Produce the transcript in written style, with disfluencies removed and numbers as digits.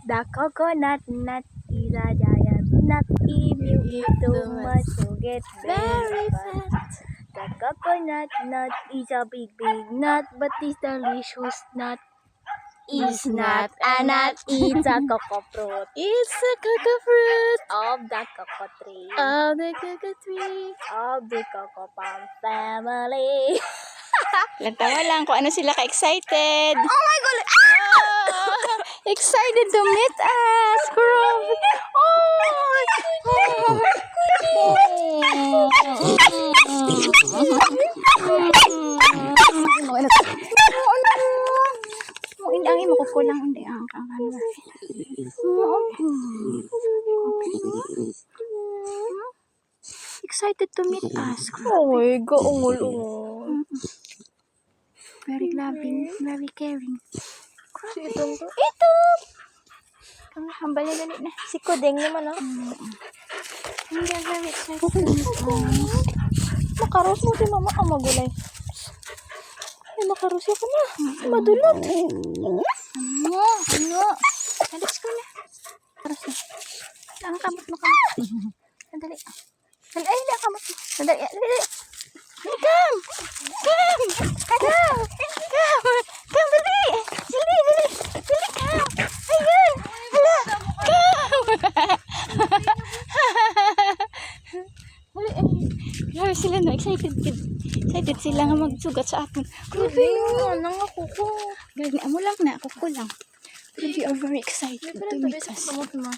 The coconut nut is a giant nut. If you eat too much, you get very fat. The coconut nut is a big nut, but this delicious nut is not a nut. It's a cocoa fruit. It's a cocoa fruit Of the cocoa tree. of the cocoa tree. Of the cocoa palm family. Tawa lang kung ano sila ka-excited. Oh my God! Excited to meet us. Grabe. Ang imo ko lang hindi ang kangan. Excited to meet us. Oy, gaungol-ungol. Very loving, very caring. Si itong to. Ito! Ang hambal na galit na. Si Kudeng naman, oh. Hindi, very excited to meet us. Makaros mo si mama. Ang magulay. Ay, makaros ako na. Madulot. Ano? Alis ko na. Paras na. Ang kamot mo, kamot. Sandali. Ay, ang kamot mo. Sandali. Dali. Come! Come! Come! Come! Come, dali! Dali, dali! Dali, come! Ayun! Hala! Come! Wala, grabe sila, no? Excited sila nga magsugat sa atin. Grabe, Nang ako ko. grabe, amo lang na, ako ko lang. Pero we are very excited to meet us. Kamot mo.